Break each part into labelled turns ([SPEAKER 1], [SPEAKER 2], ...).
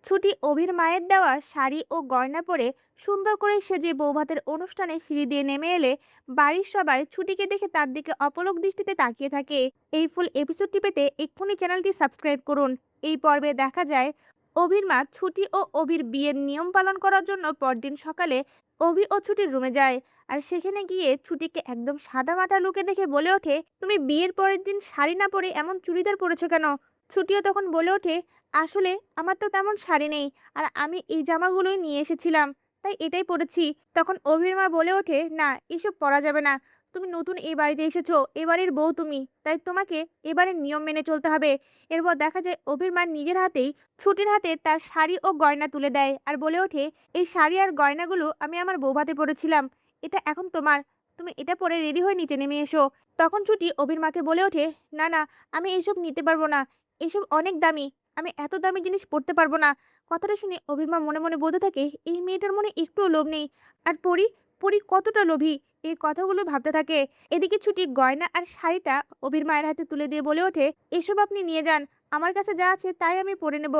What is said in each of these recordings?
[SPEAKER 1] ছুটি অভির মায়ের দেওয়া শাড়ি ও গয়না পরে সুন্দর করে সেজে বৌভাতের অনুষ্ঠানে সিঁড়ি দিয়ে নেমে এলে বাড়ির সবাই ছুটিকে দেখে তার দিকে অপলক দৃষ্টিতে তাকিয়ে থাকে। এই ফুল এপিসোডটি পেতে এক্ষুনি চ্যানেলটি সাবস্ক্রাইব করুন। এই পর্বে দেখা যায় অভির মা ছুটি ও অভির বিয়ের নিয়ম পালন করার জন্য পরদিন সকালে অভি ও ছুটির রুমে যায়। আর সেখানে গিয়ে ছুটিকে একদম সাদা মাটা লুকে দেখে বলে ওঠে, তুমি বিয়ের পরের দিন শাড়ি না পরে এমন চুড়িদার পরেছো কেন? ছুটিও তখন বলে ওঠে, আসলে আমার তো তেমন শাড়ি নেই, আর আমি এই জামাগুলোই নিয়ে এসেছিলাম, তাই এটাই পরেছি। তখন অভির মা বলে ওঠে, না, এসব পরা যাবে না। তুমি নতুন এই বাড়িতে এসেছো, এবারের বউ তুমি, তাই তোমাকে এবারের নিয়ম মেনে চলতে হবে। এরপর দেখা যায় অভির মা নিজের হাতেই ছুটির হাতে তার শাড়ি ও গয়না তুলে দেয় আর বলে ওঠে, এই শাড়ি আর গয়নাগুলো আমি আমার বৌভাতে পরেছিলাম, এটা এখন তোমার। তুমি এটা পরে রেডি হয়ে নিচে নেমে এসো। তখন ছুটি অভির মাকে বলে ওঠে, না না, আমি এইসব নিতে পারবো না, এসব অনেক দামি, আমি এত দামি জিনিস পড়তে পারবো না। কথাটা শুনে অভির মা মনে মনে বলতে থাকে, এই মেয়েটার মনে একটুও লোভ নেই। আর পরি, পরি কতটা লোভী, এই কথাগুলো ভাবতে থাকে। এদিকে ছুটি গয়না আর শাড়িটা অভির মায়ের হাতে তুলে দিয়ে বলে ওঠে, এসব আপনি নিয়ে যান, আমার কাছে যা আছে তাই আমি পরে নেব।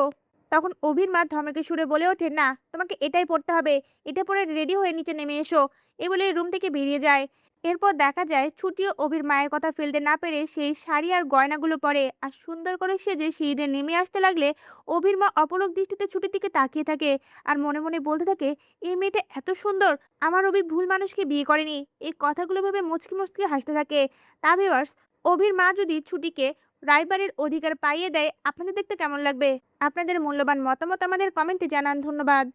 [SPEAKER 1] তখন অভির মা ধমকে সুরে বলে ওঠে, না, তোমাকে এটাই পড়তে হবে, এটা পরে রেডি হয়ে নিচে নেমে এসো। এ বলে রুম থেকে বেরিয়ে যায়। এরপর দেখা যায় ছুটিও অভির মায়ের কথা ফেলতে না পেরে সেই শাড়ি আর গয়নাগুলো পরে আর সুন্দর করে সেজে সিঁড়িতে নেমে আসতে লাগলে অভির মা অপলক দৃষ্টিতে ছুটির দিকে তাকিয়ে থাকে আর মনে মনে বলতে থাকে, এই মেয়েটা এত সুন্দর, আমার অভি ভুল মানুষকে বিয়ে করেনি। এই কথাগুলো ভেবে মুচকি মুচকি হাসতে থাকে। তা ভিউয়ার্স, অভির মা যদি ছুটিকে রায়বাড়ির অধিকার পাইয়ে দেয়, আপনাদের দেখতে কেমন লাগবে? আপনাদের মূল্যবান মতামত আমাদের কমেন্টে জানান। ধন্যবাদ।